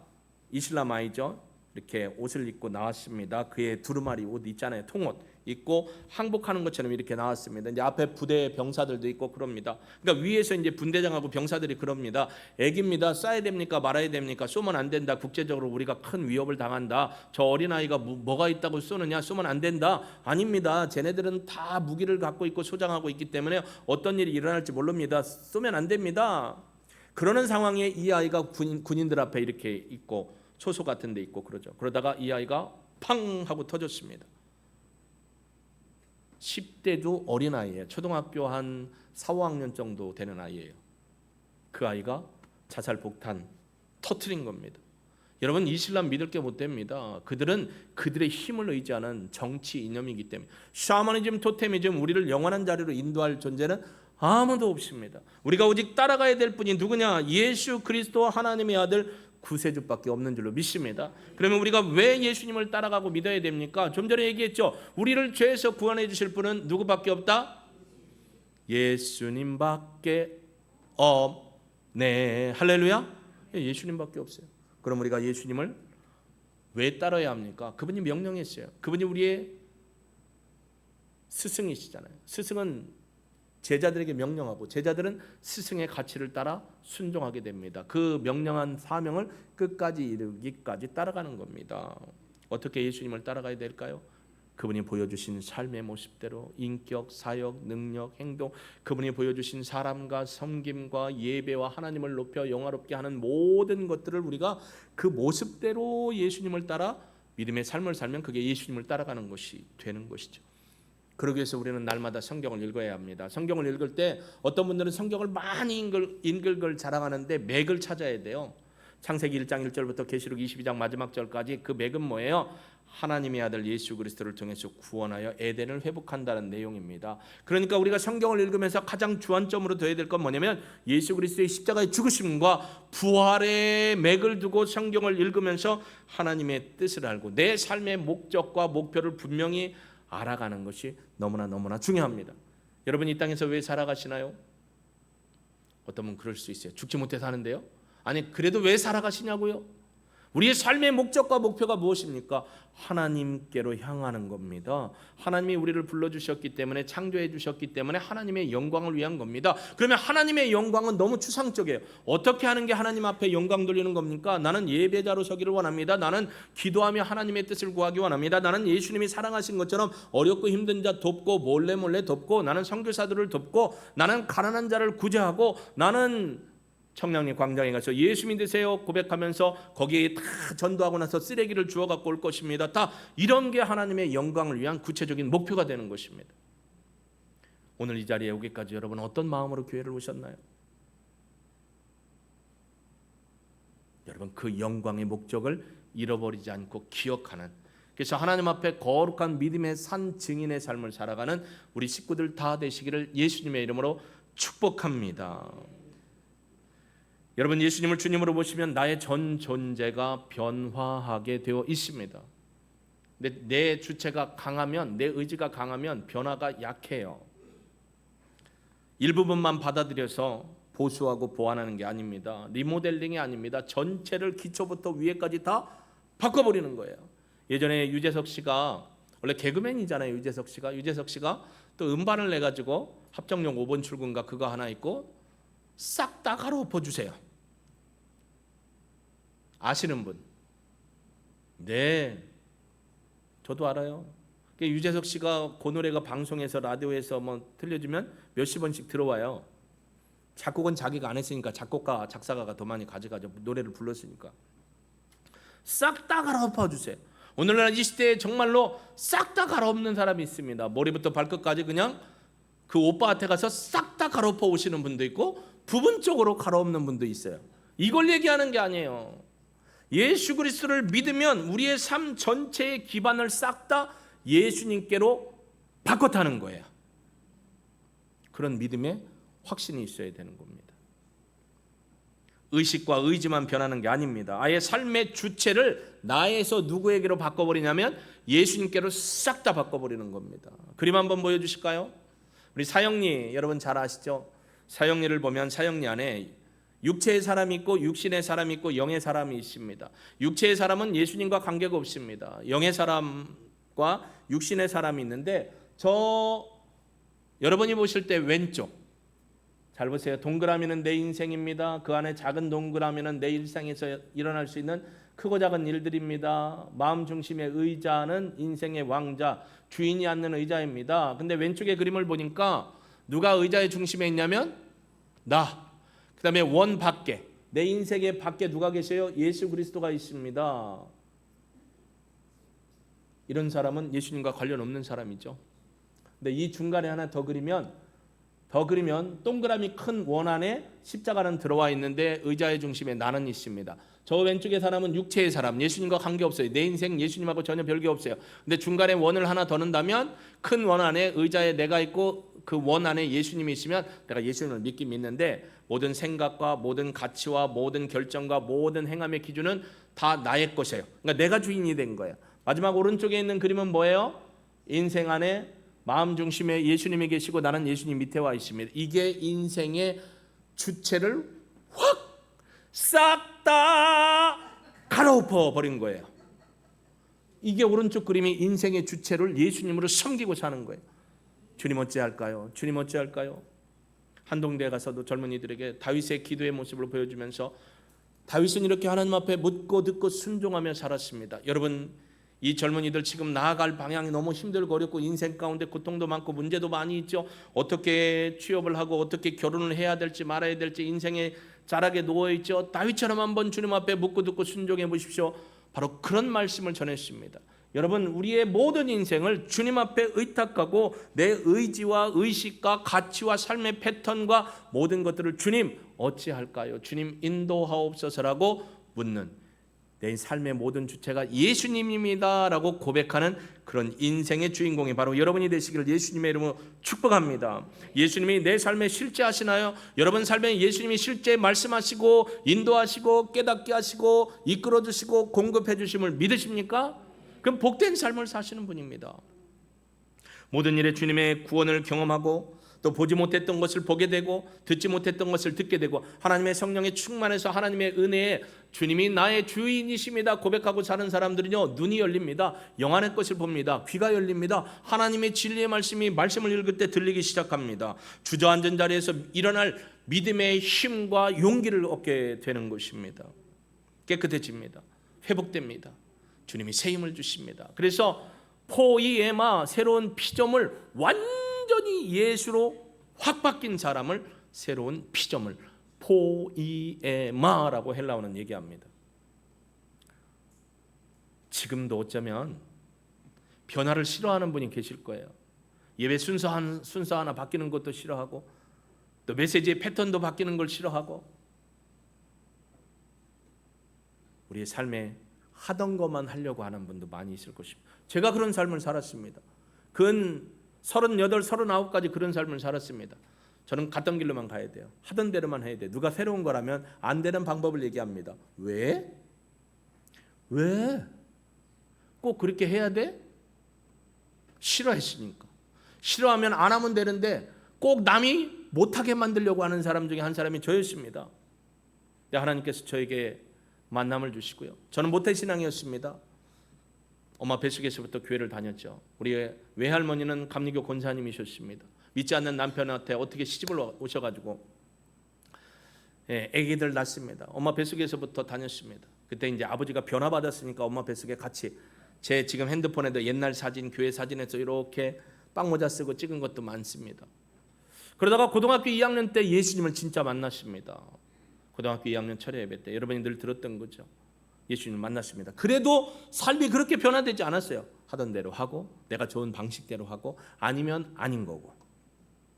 이슬람 아이죠, 이렇게 옷을 입고 나왔습니다. 그의 두루마리 옷 있잖아요, 통옷 입고 항복하는 것처럼 이렇게 나왔습니다. 이제 앞에 부대 병사들도 있고 그럽니다. 그러니까 위에서 이제 분대장하고 병사들이 그럽니다. 애기입니다. 쏴야 됩니까? 말아야 됩니까? 쏘면 안 된다. 국제적으로 우리가 큰 위협을 당한다. 저 어린 아이가 뭐가 있다고 쏘느냐? 쏘면 안 된다. 아닙니다. 쟤네들은 다 무기를 갖고 있고 소장하고 있기 때문에 어떤 일이 일어날지 모릅니다. 쏘면 안 됩니다. 그러는 상황에 이 아이가 군인들 앞에 이렇게 있고 초소 같은 데 있고 그러죠. 그러다가 이 아이가 팡 하고 터졌습니다. 10대도 어린 아이예요. 초등학교 한 4, 5학년 정도 되는 아이예요. 그 아이가 자살폭탄 터뜨린 겁니다. 여러분, 이슬람 믿을 게 못 됩니다. 그들은 그들의 힘을 의지하는 정치 이념이기 때문에. 샤머니즘, 토테미즘, 우리를 영원한 자리로 인도할 존재는 아무도 없습니다. 우리가 오직 따라가야 될 분이 누구냐? 예수 그리스도 하나님의 아들 구세주밖에 없는 줄로 믿습니다. 그러면 우리가 왜 예수님을 따라가고 믿어야 됩니까? 좀 전에 얘기했죠. 우리를 죄에서 구원해 주실 분은 누구밖에 없다? 예수님밖에 없네. 할렐루야. 예수님밖에 없어요. 그럼 우리가 예수님을 왜 따라야 합니까? 그분이 명령했어요. 그분이 우리의 스승이시잖아요. 스승은 제자들에게 명령하고 제자들은 스승의 가치를 따라 순종하게 됩니다. 그 명령한 사명을 끝까지 이루기까지 따라가는 겁니다. 어떻게 예수님을 따라가야 될까요? 그분이 보여주신 삶의 모습대로 인격, 사역, 능력, 행동, 그분이 보여주신 사람과 섬김과 예배와 하나님을 높여 영화롭게 하는 모든 것들을 우리가 그 모습대로 예수님을 따라 믿음의 삶을 살면 그게 예수님을 따라가는 것이 되는 것이죠. 그러기 위해서 우리는 날마다 성경을 읽어야 합니다. 성경을 읽을 때 어떤 분들은 성경을 많이 읽을 걸 자랑하는데 맥을 찾아야 돼요. 창세기 1장 1절부터 계시록 22장 마지막 절까지 그 맥은 뭐예요? 하나님의 아들 예수 그리스도를 통해서 구원하여 에덴을 회복한다는 내용입니다. 그러니까 우리가 성경을 읽으면서 가장 주안점으로 둬야 될 건 뭐냐면 예수 그리스도의 십자가의 죽으심과 부활의 맥을 두고 성경을 읽으면서 하나님의 뜻을 알고 내 삶의 목적과 목표를 분명히 알아가는 것이 너무나 중요합니다. 여러분, 이 땅에서 왜 살아가시나요? 어떤 분은 그럴 수 있어요. 죽지 못해서 하는데요. 아니, 그래도 왜 살아가시냐고요? 우리의 삶의 목적과 목표가 무엇입니까? 하나님께로 향하는 겁니다. 하나님이 우리를 불러주셨기 때문에, 창조해 주셨기 때문에 하나님의 영광을 위한 겁니다. 그러면 하나님의 영광은 너무 추상적이에요. 어떻게 하는 게 하나님 앞에 영광 돌리는 겁니까? 나는 예배자로 서기를 원합니다. 나는 기도하며 하나님의 뜻을 구하기 원합니다. 나는 예수님이 사랑하신 것처럼 어렵고 힘든 자 돕고 몰래 돕고, 나는 선교사들을 돕고, 나는 가난한 자를 구제하고, 나는 청량리 광장에 가서 예수 믿으세요 고백하면서 거기에 다 전도하고 나서 쓰레기를 주워 갖고 올 것입니다. 다 이런 게 하나님의 영광을 위한 구체적인 목표가 되는 것입니다. 오늘 이 자리에 오기까지 여러분 어떤 마음으로 교회를 오셨나요? 여러분, 그 영광의 목적을 잃어버리지 않고 기억하는, 그래서 하나님 앞에 거룩한 믿음의 산 증인의 삶을 살아가는 우리 식구들 다 되시기를 예수님의 이름으로 축복합니다. 여러분, 예수님을 주님으로 보시면 나의 전 존재가 변화하게 되어 있습니다. 내 주체가 강하면, 내 의지가 강하면 변화가 약해요. 일부분만 받아들여서 보수하고 보완하는 게 아닙니다. 리모델링이 아닙니다. 전체를 기초부터 위에까지 다 바꿔버리는 거예요. 예전에 유재석 씨가, 원래 개그맨이잖아요. 유재석 씨가 또 음반을 내가지고 합정역 5번 출근가 그거 하나 있고 싹 다 갈아엎어 주세요. 아시는 분? 네, 저도 알아요. 유재석 씨가 그 노래가 방송에서 라디오에서 뭐 들려주면 몇십 원씩 들어와요. 작곡은 자기가 안 했으니까 작곡가 작사가가 더 많이 가져가죠. 노래를 불렀으니까. 싹 다 갈아엎어 주세요. 오늘날 이 시대에 정말로 싹 다 갈아엎는 사람이 있습니다. 머리부터 발끝까지 그냥 그 오빠한테 가서 싹 다 갈아엎어 오시는 분도 있고 부분적으로 갈아엎는 분도 있어요. 이걸 얘기하는 게 아니에요. 예수 그리스도를 믿으면 우리의 삶 전체의 기반을 싹 다 예수님께로 바꿔타는 거예요. 그런 믿음에 확신이 있어야 되는 겁니다. 의식과 의지만 변하는 게 아닙니다. 아예 삶의 주체를 나에서 누구에게로 바꿔버리냐면 예수님께로 싹 다 바꿔버리는 겁니다. 그림 한번 보여주실까요? 우리 사형리 여러분 잘 아시죠? 사형리를 보면 사형리 안에 육체의 사람이 있고 육신의 사람이 있고 영의 사람이 있습니다. 육체의 사람은 예수님과 관계가 없습니다. 영의 사람과 육신의 사람이 있는데 여러분이 보실 때 왼쪽 잘 보세요. 동그라미는 내 인생입니다. 그 안에 작은 동그라미는 내 일상에서 일어날 수 있는 크고 작은 일들입니다. 마음 중심의 의자는 인생의 왕자, 주인이 앉는 의자입니다. 근데 왼쪽의 그림을 보니까 누가 의자의 중심에 있냐면 나. 그 다음에 원 밖에, 내 인생의 밖에 누가 계세요? 예수 그리스도가 있습니다. 이런 사람은 예수님과 관련 없는 사람이죠. 근데 이 중간에 하나 더 그리면 동그라미 큰 원 안에 십자가는 들어와 있는데 의자의 중심에 나는 있습니다. 저 왼쪽의 사람은 육체의 사람, 예수님과 관계없어요. 내 인생 예수님하고 전혀 별개 없어요. 근데 중간에 원을 하나 더 넣는다면 큰 원 안에 의자에 내가 있고 그 원 안에 예수님이 있으면 내가 예수님을 믿긴 믿는데 모든 생각과 모든 가치와 모든 결정과 모든 행함의 기준은 다 나의 것이에요. 그러니까 내가 주인이 된 거예요. 마지막 오른쪽에 있는 그림은 뭐예요? 인생 안에 마음 중심에 예수님이 계시고 나는 예수님 밑에 와 있습니다. 이게 인생의 주체를 확 싹 다 갈아엎어 버린 거예요. 이게 오른쪽 그림이 인생의 주체를 예수님으로 섬기고 사는 거예요. 주님 어찌할까요? 주님 어찌할까요? 한동대에 가서도 젊은이들에게 다윗의 기도의 모습을 보여주면서 다윗은 이렇게 하나님 앞에 묻고 듣고 순종하며 살았습니다. 여러분, 이 젊은이들 지금 나아갈 방향이 너무 힘들고 어렵고 인생 가운데 고통도 많고 문제도 많이 있죠. 어떻게 취업을 하고 어떻게 결혼을 해야 될지 말아야 될지 인생의 자락에 누워있죠. 다윗처럼 한번 주님 앞에 묻고 듣고 순종해 보십시오. 바로 그런 말씀을 전했습니다. 여러분, 우리의 모든 인생을 주님 앞에 의탁하고 내 의지와 의식과 가치와 삶의 패턴과 모든 것들을 주님 어찌할까요? 주님 인도하옵소서라고 묻는 내 삶의 모든 주체가 예수님입니다 라고 고백하는 그런 인생의 주인공이 바로 여러분이 되시기를 예수님의 이름으로 축복합니다. 예수님이 내 삶에 실제하시나요? 여러분 삶에 예수님이 실제 말씀하시고 인도하시고 깨닫게 하시고 이끌어 주시고 공급해 주심을 믿으십니까? 그럼 복된 삶을 사시는 분입니다. 모든 일에 주님의 구원을 경험하고 또 보지 못했던 것을 보게 되고 듣지 못했던 것을 듣게 되고 하나님의 성령에 충만해서 하나님의 은혜에 주님이 나의 주인이십니다 고백하고 사는 사람들은요, 눈이 열립니다. 영안의 것을 봅니다. 귀가 열립니다. 하나님의 진리의 말씀을 읽을 때 들리기 시작합니다. 주저앉은 자리에서 일어날 믿음의 힘과 용기를 얻게 되는 것입니다. 깨끗해집니다. 회복됩니다. 주님이 새 힘을 주십니다. 그래서 포이에마, 새로운 피조물, 완전히 예수로 확 바뀐 사람을 새로운 피조물, 포이에마라고 헬라어는 얘기합니다. 지금도 어쩌면 변화를 싫어하는 분이 계실 거예요. 예배 순서 하나 바뀌는 것도 싫어하고 또 메시지의 패턴도 바뀌는 걸 싫어하고 우리의 삶에 하던 것만 하려고 하는 분도 많이 있을 것입니다. 제가 그런 삶을 살았습니다. 근 38, 39까지 그런 삶을 살았습니다. 저는 갔던 길로만 가야 돼요. 하던 대로만 해야 돼. 누가 새로운 거라면 안 되는 방법을 얘기합니다. 왜? 왜? 꼭 그렇게 해야 돼? 싫어했으니까. 싫어하면 안 하면 되는데 꼭 남이 못하게 만들려고 하는 사람 중에 한 사람이 저였습니다. 하나님께서 저에게 만남을 주시고요. 저는 모태신앙이었습니다. 엄마 뱃속에서부터 교회를 다녔죠. 우리 외할머니는 감리교 권사님이셨습니다. 믿지 않는 남편한테 어떻게 시집을 오셔가지고 아기들 낳습니다. 엄마 뱃속에서부터 다녔습니다. 그때 이제 아버지가 변화받았으니까 엄마 뱃속에 같이 제 지금 핸드폰에도 옛날 사진, 교회 사진에서 이렇게 빵모자 쓰고 찍은 것도 많습니다. 그러다가 고등학교 2학년 때 예수님을 진짜 만났습니다. 고등학교 2학년 철야 예배 때 여러분이 늘 들었던 거죠. 예수님을 만났습니다. 그래도 삶이 그렇게 변화되지 않았어요. 하던 대로 하고 내가 좋은 방식대로 하고 아니면 아닌 거고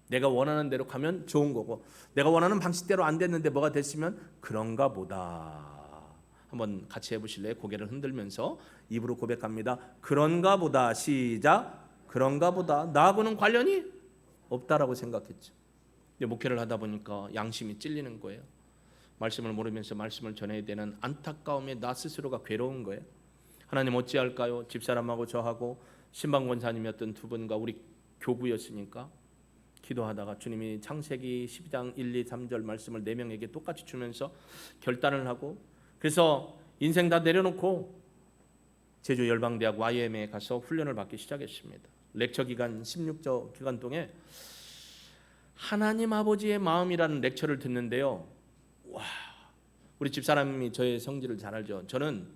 내가 원하는 대로 가면 좋은 거고 내가 원하는 방식대로 안 됐는데 뭐가 됐으면 그런가 보다. 한번 같이 해보실래요? 고개를 흔들면서 입으로 고백합니다. 그런가 보다. 시작. 그런가 보다. 나하고는 관련이 없다라고 생각했죠. 근데 목회를 하다 보니까 양심이 찔리는 거예요. 말씀을 모르면서 말씀을 전해야 되는 안타까움에 나 스스로가 괴로운 거예요. 하나님 어찌할까요? 집사람하고 저하고 신방권사님이었던 두 분과 우리 교부였으니까 기도하다가 주님이 창세기 12장 1, 2, 3절 말씀을 네 명에게 똑같이 주면서 결단을 하고 그래서 인생 다 내려놓고 제주 열방대학 YM에 가서 훈련을 받기 시작했습니다. 렉처 기간 16저 기간 동안 하나님 아버지의 마음이라는 렉처를 듣는데요. 와, 우리 집사람이 저의 성질을 잘 알죠. 저는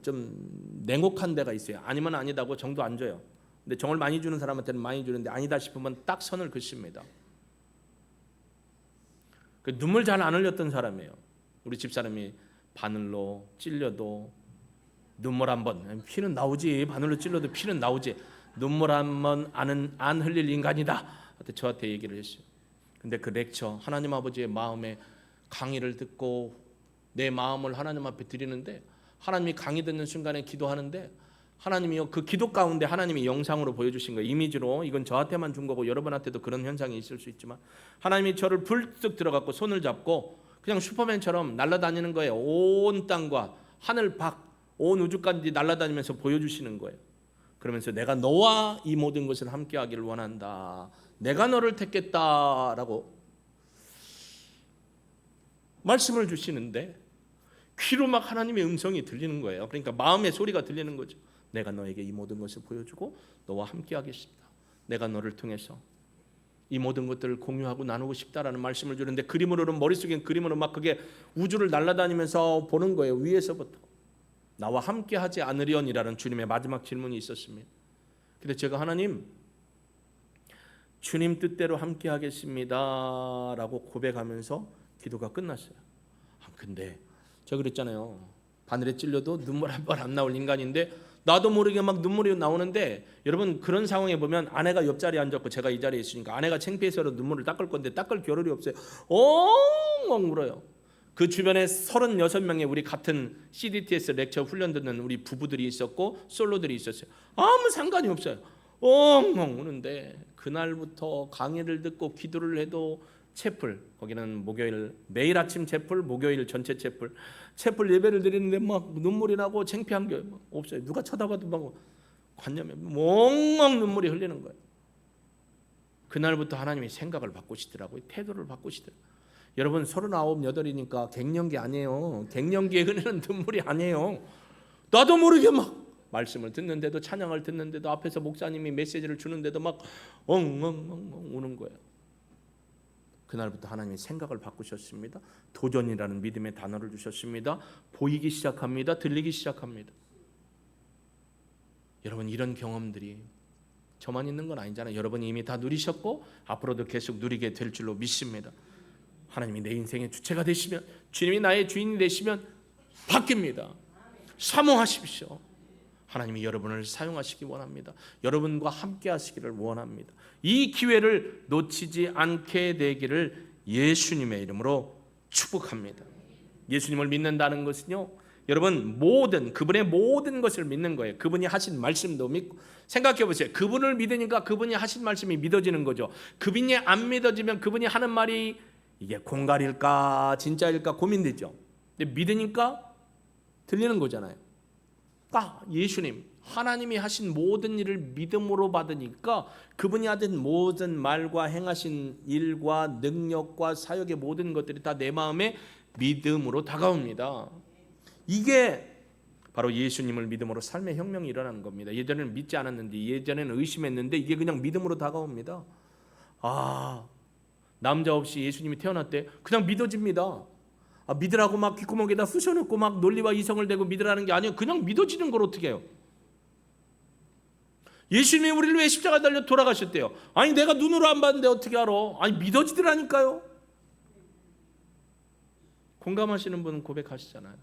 좀 냉혹한 데가 있어요. 아니면 아니다고 정도 안 줘요. 근데 정을 많이 주는 사람한테는 많이 주는데 아니다 싶으면 딱 선을 긋습니다. 그 눈물 잘 안 흘렸던 사람이에요. 우리 집사람이 바늘로 찔려도 눈물 한 번, 피는 나오지. 바늘로 찔러도 피는 나오지. 눈물 한 번 안 흘릴 인간이다. 저한테 얘기를 했어요. 근데 그 렉처 하나님 아버지의 마음에 강의를 듣고 내 마음을 하나님 앞에 드리는데 하나님이 강의 듣는 순간에 기도하는데 하나님이요 그 기도 가운데 하나님이 영상으로 보여주신 거예요. 이미지로. 이건 저한테만 준 거고 여러분한테도 그런 현상이 있을 수 있지만 하나님이 저를 불쑥 들어갔고 손을 잡고 그냥 슈퍼맨처럼 날아다니는 거예요. 온 땅과 하늘 밖 온 우주까지 날아다니면서 보여주시는 거예요. 그러면서 내가 너와 이 모든 것을 함께 하기를 원한다. 내가 너를 택했다라고 말씀을 주시는데 귀로 막 하나님의 음성이 들리는 거예요. 그러니까 마음의 소리가 들리는 거죠. 내가 너에게 이 모든 것을 보여주고 너와 함께 하겠습니다. 내가 너를 통해서 이 모든 것들을 공유하고 나누고 싶다라는 말씀을 주는데 그림으로는 머릿속엔 그림으로 막 그게 우주를 날아다니면서 보는 거예요. 위에서부터. 나와 함께 하지 않으련이라는 주님의 마지막 질문이 있었습니다. 근데 제가 하나님 주님 뜻대로 함께 하겠습니다 라고 고백하면서 기도가 끝났어요. 근데 제가 그랬잖아요. 바늘에 찔려도 눈물 한 번 안 나올 인간인데 나도 모르게 막 눈물이 나오는데 여러분 그런 상황에 보면 아내가 옆자리에 앉았고 제가 이 자리에 있으니까 아내가 창피해서 눈물을 닦을 건데 닦을 겨를이 없어요. 엉엉 울어요. 그 주변에 36명의 우리 같은 CDTS 렉처 훈련 듣는 우리 부부들이 있었고 솔로들이 있었어요. 아무 상관이 없어요. 엉엉 우는데 그날부터 강의를 듣고 기도를 해도 채플 거기는 목요일 매일 아침 채플 목요일 전체 채플 예배를 드리는데 막 눈물이 나고 창피한 게 없어요. 누가 쳐다봐도 막 관념에 멍멍 눈물이 흘리는 거예요. 그날부터 하나님이 생각을 바꾸시더라고요. 태도를 바꾸시더라고요. 여러분 39, 8이니까 갱년기 아니에요. 갱년기에 흐르는 눈물이 아니에요. 나도 모르게 막 말씀을 듣는데도 찬양을 듣는데도 앞에서 목사님이 메시지를 주는데도 막 엉엉엉엉 우는 거예요. 그날부터 하나님이 생각을 바꾸셨습니다. 도전이라는 믿음의 단어를 주셨습니다. 보이기 시작합니다. 들리기 시작합니다. 여러분 이런 경험들이 저만 있는 건 아니잖아요. 여러분이 이미 다 누리셨고 앞으로도 계속 누리게 될 줄로 믿습니다. 하나님이 내 인생의 주체가 되시면 주님이 나의 주인이 되시면 바뀝니다. 사모하십시오. 하나님이 여러분을 사용하시기 원합니다. 여러분과 함께 하시기를 원합니다. 이 기회를 놓치지 않게 되기를 예수님의 이름으로 축복합니다. 예수님을 믿는다는 것은요 여러분 그분의 모든 것을 믿는 거예요. 그분이 하신 말씀도 믿고. 생각해 보세요. 그분을 믿으니까 그분이 하신 말씀이 믿어지는 거죠. 그분이 안 믿어지면 그분이 하는 말이 이게 공갈일까 진짜일까 고민되죠. 근데 믿으니까 들리는 거잖아요. 예수님 하나님이 하신 모든 일을 믿음으로 받으니까 그분이 하신 모든 말과 행하신 일과 능력과 사역의 모든 것들이 다 내 마음에 믿음으로 다가옵니다. 이게 바로 예수님을 믿음으로 삶의 혁명이 일어나는 겁니다. 예전에는 믿지 않았는데, 예전에는 의심했는데 이게 그냥 믿음으로 다가옵니다. 남자 없이 예수님이 태어났대. 그냥 믿어집니다. 믿으라고 막 귓구멍에다 쑤셔놓고 막 논리와 이성을 대고 믿으라는 게 아니에요. 그냥 믿어지는 걸 어떻게 해요? 예수님이 우리를 왜 십자가에 달려 돌아가셨대요? 내가 눈으로 안 봤는데 어떻게 알아? 믿어지더라니까요. 공감하시는 분은 고백하시잖아요.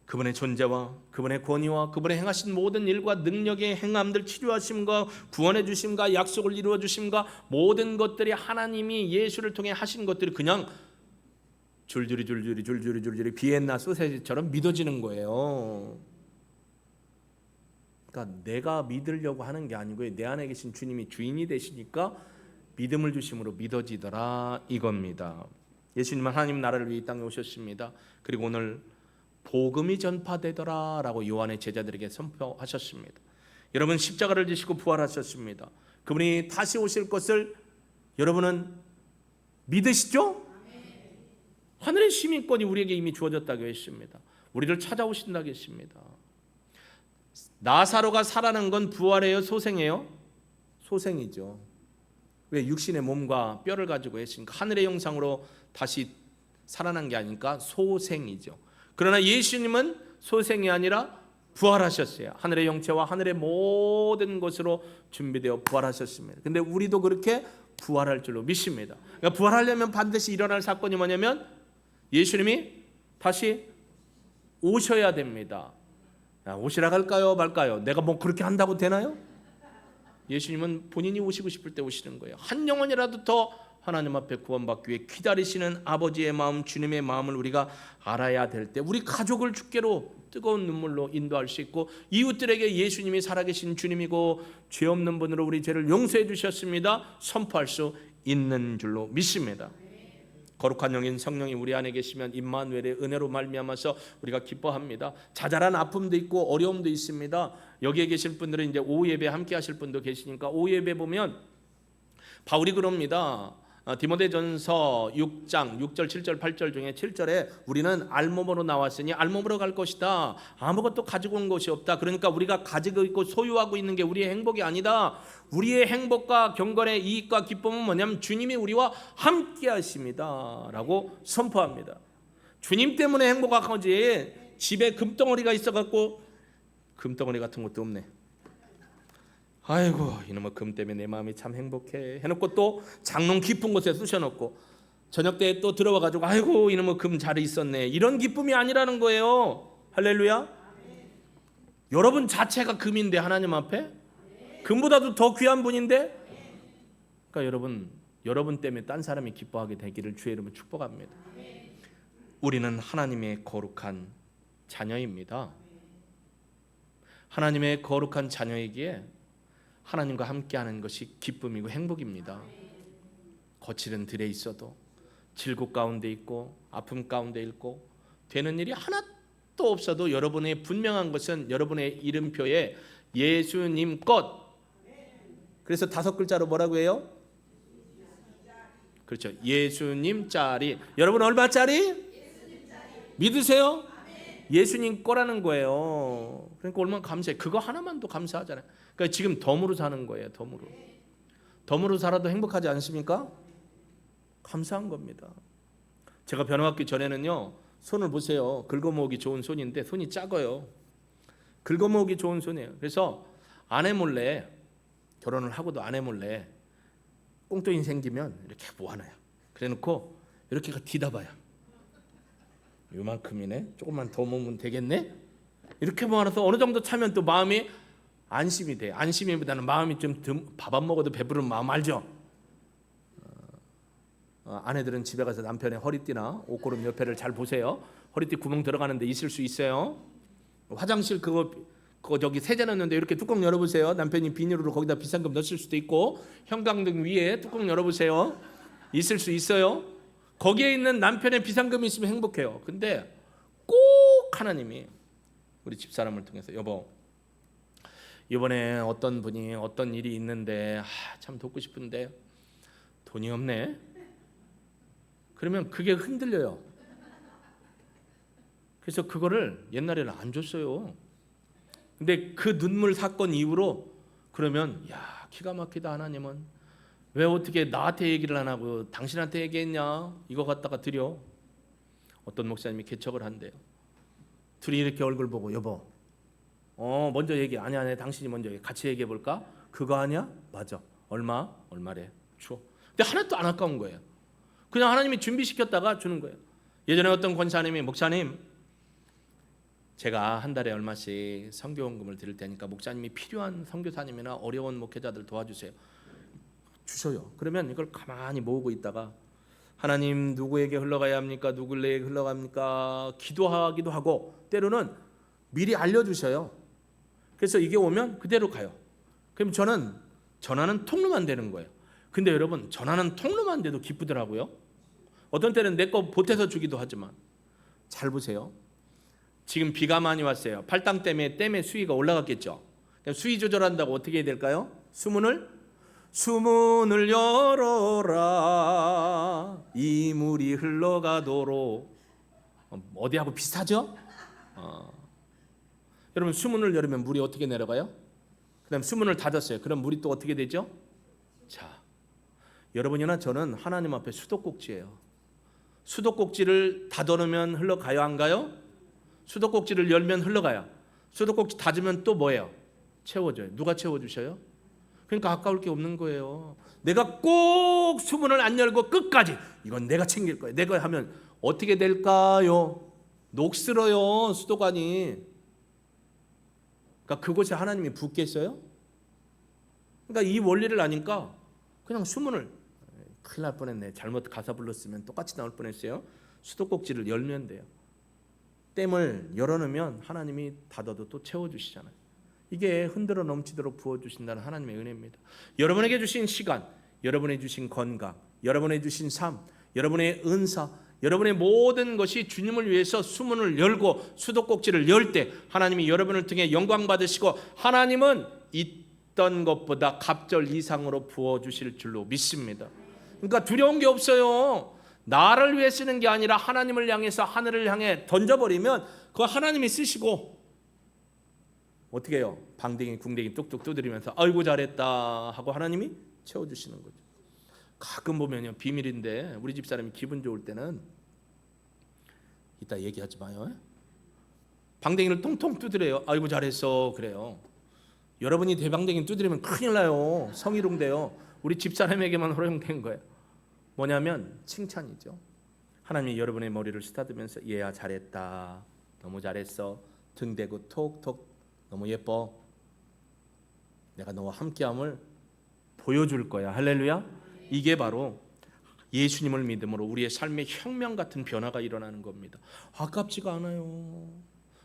그분의 존재와 그분의 권위와 그분의 행하신 모든 일과 능력의 행함들, 치료하심과 구원해 주심과 약속을 이루어 주심과 모든 것들이 하나님이 예수를 통해 하신 것들이 그냥 줄줄이 비엔나 소세지처럼 믿어지는 거예요. 그러니까 내가 믿으려고 하는 게 아니고요. 내 안에 계신 주님이 주인이 되시니까 믿음을 주심으로 믿어지더라 이겁니다. 예수님은 하나님 나라를 위해 이 땅에 오셨습니다. 그리고 오늘 복음이 전파되더라 라고 요한의 제자들에게 선포하셨습니다. 여러분 십자가를 지시고 부활하셨습니다. 그분이 다시 오실 것을 여러분은 믿으시죠? 하늘의 시민권이 우리에게 이미 주어졌다고 했습니다. 우리를 찾아오신다고 했습니다. 나사로가 살아난 건 부활이에요? 소생이에요? 소생이죠. 왜? 육신의 몸과 뼈를 가지고 했으니까 하늘의 형상으로 다시 살아난 게 아니니까 소생이죠. 그러나 예수님은 소생이 아니라 부활하셨어요. 하늘의 형체와 하늘의 모든 것으로 준비되어 부활하셨습니다. 근데 우리도 그렇게 부활할 줄로 믿습니다. 그러니까 부활하려면 반드시 일어날 사건이 뭐냐면 예수님이 다시 오셔야 됩니다. 오시라 갈까요 말까요? 내가 뭐 그렇게 한다고 되나요? 예수님은 본인이 오시고 싶을 때 오시는 거예요. 한 영혼이라도 더 하나님 앞에 구원받기 위해 기다리시는 아버지의 마음, 주님의 마음을 우리가 알아야 될 때 우리 가족을 주께로 뜨거운 눈물로 인도할 수 있고 이웃들에게 예수님이 살아계신 주님이고 죄 없는 분으로 우리 죄를 용서해 주셨습니다 선포할 수 있는 줄로 믿습니다. 거룩한 영인 성령이 우리 안에 계시면 임마누엘의 은혜로 말미암아서 우리가 기뻐합니다. 자잘한 아픔도 있고 어려움도 있습니다. 여기에 계실 분들은 이제 오후 예배 함께 하실 분도 계시니까 오후 예배 보면 바울이 그럽니다. 디모데전서 6장 6절 7절 8절 중에 7절에 우리는 알몸으로 나왔으니 알몸으로 갈 것이다. 아무것도 가지고 온 것이 없다. 그러니까 우리가 가지고 있고 소유하고 있는 게 우리의 행복이 아니다. 우리의 행복과 경건의 이익과 기쁨은 뭐냐면 주님이 우리와 함께 하십니다 라고 선포합니다. 주님 때문에 행복한 거지 집에 금덩어리가 있어갖고 금덩어리 같은 것도 없네. 아이고 이놈의 금 때문에 내 마음이 참 행복해 해놓고 또 장롱 깊은 곳에 쑤셔놓고 저녁 때 또 들어와가지고 아이고 이놈의 금 자리 있었네. 이런 기쁨이 아니라는 거예요. 할렐루야. 여러분 자체가 금인데 하나님 앞에 금보다도 더 귀한 분인데 그러니까 여러분 때문에 딴 사람이 기뻐하게 되기를 주의 이름으로 축복합니다. 우리는 하나님의 거룩한 자녀입니다. 하나님의 거룩한 자녀이기에 하나님과 함께하는 것이 기쁨이고 행복입니다. 거칠은 들에 있어도 질곡 가운데 있고 아픔 가운데 있고 되는 일이 하나도 없어도 여러분의 분명한 것은 여러분의 이름표에 예수님 것. 그래서 5글자로 뭐라고 해요? 그렇죠. 예수님 짜리. 여러분 얼마짜리? 믿으세요? 예수님 거라는 거예요. 그러니까 얼마나 감사해. 그거 하나만도 감사하잖아요. 그러니까 지금 덤으로 사는 거예요. 덤으로 살아도 행복하지 않습니까? 감사한 겁니다. 제가 변호받기 전에는요. 손을 보세요. 긁어모으기 좋은 손인데 손이 작아요. 긁어모으기 좋은 손이에요. 그래서 아내 몰래 결혼을 하고도 아내 몰래 꽁돈이 생기면 이렇게 모아놔요. 그래놓고 이렇게 뒤다봐요. 요만큼이네. 조금만 더 모으면 되겠네. 이렇게 모아놔서 어느 정도 차면 또 마음이 안심이 돼. 안심이보다는 마음이 좀 밥 안 먹어도 배부른 마음 알죠? 아내들은 집에 가서 남편의 허리띠나 옷고름 옆에를 잘 보세요. 허리띠 구멍 들어가는 데 있을 수 있어요. 화장실 그거 저기 세제 넣는데 이렇게 뚜껑 열어보세요. 남편이 비닐로 거기다 비상금 넣었을 수도 있고, 형광등 위에 뚜껑 열어보세요. 있을 수 있어요. 거기에 있는 남편의 비상금이 있으면 행복해요. 근데 꼭 하나님이 우리 집사람을 통해서, 여보, 이번에 어떤 분이 어떤 일이 있는데 참 돕고 싶은데 돈이 없네. 그러면 그게 흔들려요. 그래서 그거를 옛날에는 안 줬어요. 근데 그 눈물 사건 이후로 그러면 야, 기가 막히다. 하나님은 왜 어떻게 나한테 얘기를 안 하고 당신한테 얘기했냐, 이거 갖다가 드려. 어떤 목사님이 개척을 한대요. 둘이 이렇게 얼굴 보고, 여보, 먼저 얘기. 아니야, 당신이 먼저 얘기. 같이 얘기해 볼까? 그거 아니야? 맞아. 얼마래? 줘. 근데 하나도 안 아까운 거예요. 그냥 하나님이 준비시켰다가 주는 거예요. 예전에 어떤 권사님이, 목사님, 제가 한 달에 얼마씩 선교원금을 드릴 테니까 목사님이 필요한 선교사님이나 어려운 목회자들 도와주세요. 주셔요. 그러면 이걸 가만히 모으고 있다가, 하나님 누구에게 흘러가야 합니까? 누구에게 흘러갑니까? 기도하기도 하고, 때로는 미리 알려주셔요. 그래서 이게 오면 그대로 가요. 그럼 저는 전하는 통로만 되는 거예요. 근데 여러분, 전하는 통로만 돼도 기쁘더라고요. 어떤 때는 내 거 보태서 주기도 하지만. 잘 보세요. 지금 비가 많이 왔어요. 팔당 때문에 댐의 수위가 올라갔겠죠. 수위 조절한다고 어떻게 해야 될까요? 수문을 열어라, 이 물이 흘러가도록. 어디하고 비슷하죠? 여러분, 수문을 열으면 물이 어떻게 내려가요? 그다음 수문을 닫았어요. 그럼 물이 또 어떻게 되죠? 자, 여러분이나 저는 하나님 앞에 수도꼭지예요. 수도꼭지를 닫아놓으면 흘러가요, 안 가요? 수도꼭지를 열면 흘러가요. 수도꼭지 닫으면 또 뭐예요? 채워져요. 누가 채워주셔요? 그러니까 아까울 게 없는 거예요. 내가 꼭 수문을 안 열고 끝까지 이건 내가 챙길 거예요, 내가 하면 어떻게 될까요? 녹슬어요, 수도관이. 그러니까 그곳에 하나님이 붙겠어요? 그러니까 이 원리를 아니까 그냥 수문을, 큰일 날 뻔했네, 잘못 가사 불렀으면 똑같이 나올 뻔했어요. 수도꼭지를 열면 돼요. 댐을 열어놓으면 하나님이 닫아도 또 채워주시잖아요. 이게 흔들어 넘치도록 부어주신다는 하나님의 은혜입니다. 여러분에게 주신 시간, 여러분에게 주신 건강, 여러분에게 주신 삶, 여러분의 은사, 여러분의 모든 것이 주님을 위해서 수문을 열고 수도꼭지를 열 때 하나님이 여러분을 통해 영광 받으시고, 하나님은 있던 것보다 갑절 이상으로 부어주실 줄로 믿습니다. 그러니까 두려운 게 없어요. 나를 위해 쓰는 게 아니라 하나님을 향해서 하늘을 향해 던져버리면 그거 하나님이 쓰시고, 어떻게 해요? 방댕이 궁댕이 뚝뚝 두드리면서 아이고 잘했다 하고 하나님이 채워주시는 거죠. 가끔 보면요, 비밀인데 우리 집사람이 기분 좋을 때는, 이따 얘기하지 마요, 방댕이를 통통 두드려요. 아이고 잘했어 그래요. 여러분이 대방댕이 두드리면 큰일 나요. 성희롱 돼요. 우리 집사람에게만 허용된 거예요. 뭐냐면 칭찬이죠. 하나님이 여러분의 머리를 쓰다듬으면서 얘야 잘했다, 너무 잘했어, 등 대고 톡톡, 너무 예뻐, 내가 너와 함께함을 보여줄 거야. 할렐루야. 이게 바로 예수님을 믿음으로 우리의 삶의 혁명 같은 변화가 일어나는 겁니다. 아깝지가 않아요.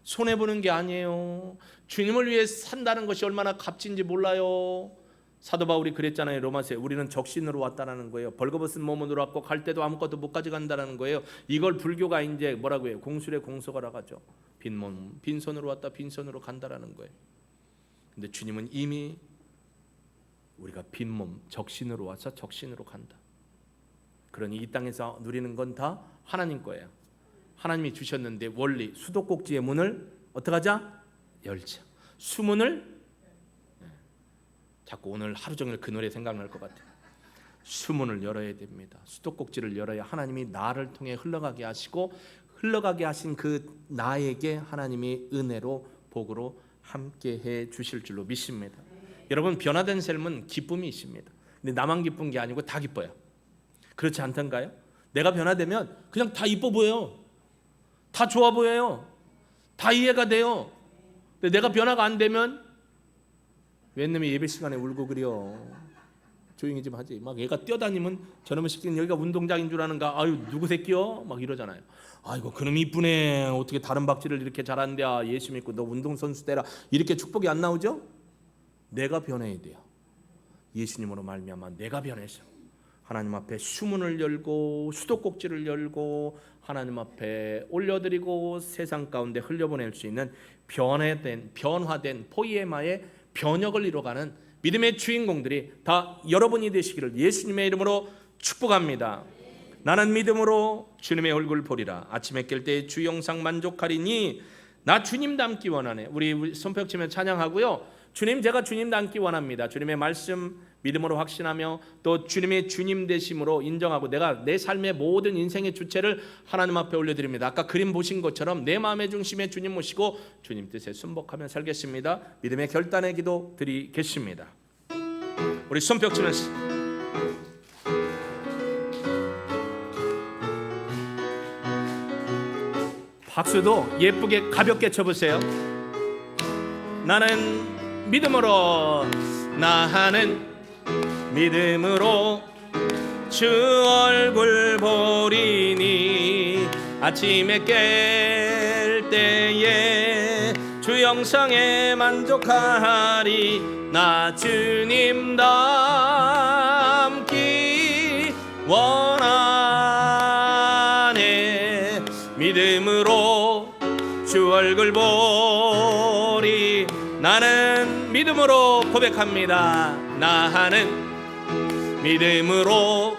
손해보는 게 아니에요. 주님을 위해 산다는 것이 얼마나 값진지 몰라요. 사도 바울이 그랬잖아요. 로마서에 우리는 적신으로 왔다라는 거예요. 벌거벗은 몸으로 왔고 갈 때도 아무것도 못 가져간다는 거예요. 이걸 불교가 이제 뭐라고 해요? 공술의 공서가라고 하죠. 빈몸 빈손으로 왔다 빈손으로 간다라는 거예요. 근데 주님은 이미 우리가 빈몸 적신으로 와서 적신으로 간다. 그러니 이 땅에서 누리는 건 다 하나님 거예요. 하나님이 주셨는데 원리, 수도꼭지의 문을 어떻게 하자? 열자. 수문을, 자꾸 오늘 하루 종일 그 노래 생각날 것 같아요. 수문을 열어야 됩니다. 수도꼭지를 열어야 하나님이 나를 통해 흘러가게 하시고, 흘러가게 하신 그 나에게 하나님이 은혜로 복으로 함께해 주실 줄로 믿습니다. 여러분, 변화된 삶은 기쁨이 있습니다. 근데 나만 기쁜 게 아니고 다 기뻐요. 그렇지 않던가요? 내가 변화되면 그냥 다 이뻐 보여요. 다 좋아 보여요. 다 이해가 돼요. 근데 내가 변화가 안 되면 웬 놈이 예배 시간에 울고 그려. 조용히 좀 하지. 막 얘가 뛰어다니면 저놈의 새끼는 여기가 운동장인 줄 아는가? 아유 누구 새끼요? 막 이러잖아요. 아이고 그놈 이쁘네. 어떻게 다른 박질을 이렇게 잘한대. 예수 믿고 너 운동선수 되라. 이렇게 축복이 안 나오죠? 내가 변해야 돼요. 예수님으로 말미암아 내가 변해서 하나님 앞에 수문을 열고 수도꼭지를 열고 하나님 앞에 올려드리고 세상 가운데 흘려보낼 수 있는 변화된 포이에마의 변혁을 이뤄가는 믿음의 주인공들이 다 여러분이 되시기를 예수님의 이름으로 축복합니다. 나는 믿음으로 주님의 얼굴 보리라. 아침에 깰 때 주 영상 만족하리니 나 주님 닮기 원하네. 우리 손뼉 치며 찬양하고요. 주님, 제가 주님 닮기 원합니다. 주님의 말씀 믿음으로 확신하며 또 주님의 주님 되심으로 인정하고 내가 내 삶의 모든 인생의 주체를 하나님 앞에 올려드립니다. 아까 그림 보신 것처럼 내 마음의 중심에 주님 모시고 주님 뜻에 순복하며 살겠습니다. 믿음의 결단의 기도 드리겠습니다. 우리 손뼉 치면서 박수도 예쁘게 가볍게 쳐보세요. 나는 믿음으로 주 얼굴 보리니 아침에 깰 때에 주 영상에 만족하리. 나 주님 닮기 원하네. 믿음으로 주 얼굴 보리. 나는 믿음으로 고백합니다. 나는 믿음으로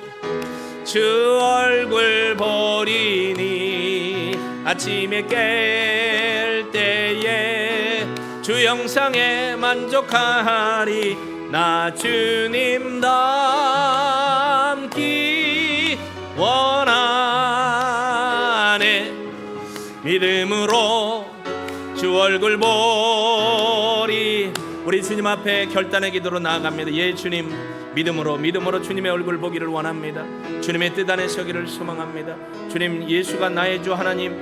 주 얼굴 보리니 아침에 깰 때에 주 영상에 만족하리. 나 주님 닮기 원하네. 믿음으로 주 얼굴 보리. 우리 주님 앞에 결단의 기도로 나아갑니다. 예 주님, 믿음으로 주님의 얼굴 보기를 원합니다. 주님의 뜻 안에 서기를 소망합니다. 주님, 예수가 나의 주 하나님,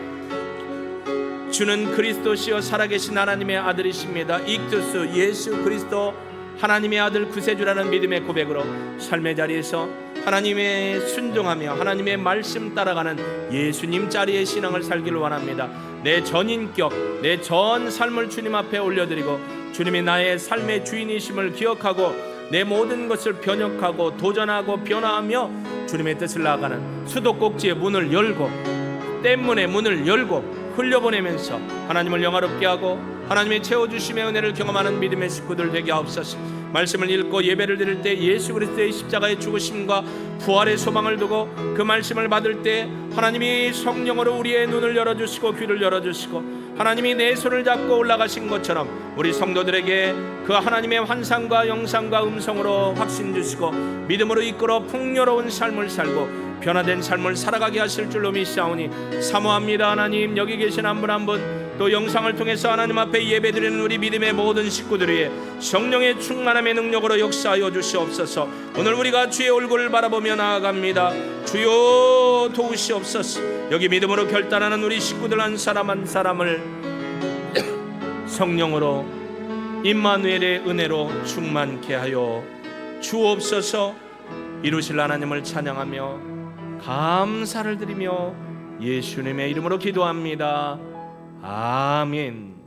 주는 그리스도시요 살아계신 하나님의 아들이십니다. 익투스 예수 그리스도 하나님의 아들 구세주라는 믿음의 고백으로 삶의 자리에서 하나님의 순종하며 하나님의 말씀 따라가는 예수님 자리의 신앙을 살기를 원합니다. 내 전인격, 내 전 삶을 주님 앞에 올려드리고 주님이 나의 삶의 주인이심을 기억하고 내 모든 것을 변혁하고 도전하고 변화하며 주님의 뜻을 나아가는 수도꼭지의 문을 열고 댐문의 문을 열고 흘려보내면서 하나님을 영화롭게 하고 하나님의 채워주심의 은혜를 경험하는 믿음의 식구들 되게 하옵소서. 말씀을 읽고 예배를 드릴 때 예수 그리스도의 십자가의 죽으심과 부활의 소망을 두고 그 말씀을 받을 때 하나님이 성령으로 우리의 눈을 열어주시고 귀를 열어주시고 하나님이 내 손을 잡고 올라가신 것처럼 우리 성도들에게 그 하나님의 환상과 영상과 음성으로 확신 주시고 믿음으로 이끌어 풍요로운 삶을 살고 변화된 삶을 살아가게 하실 줄로 믿사오니 사모합니다. 하나님, 여기 계신 한 분 한 분 또 영상을 통해서 하나님 앞에 예배드리는 우리 믿음의 모든 식구들 위해 성령의 충만함의 능력으로 역사하여 주시옵소서. 오늘 우리가 주의 얼굴을 바라보며 나아갑니다. 주여 도우시옵소서. 여기 믿음으로 결단하는 우리 식구들 한 사람 한 사람을 성령으로 임마누엘의 은혜로 충만케 하여 주옵소서. 이루실 하나님을 찬양하며 감사를 드리며 예수님의 이름으로 기도합니다. 아멘.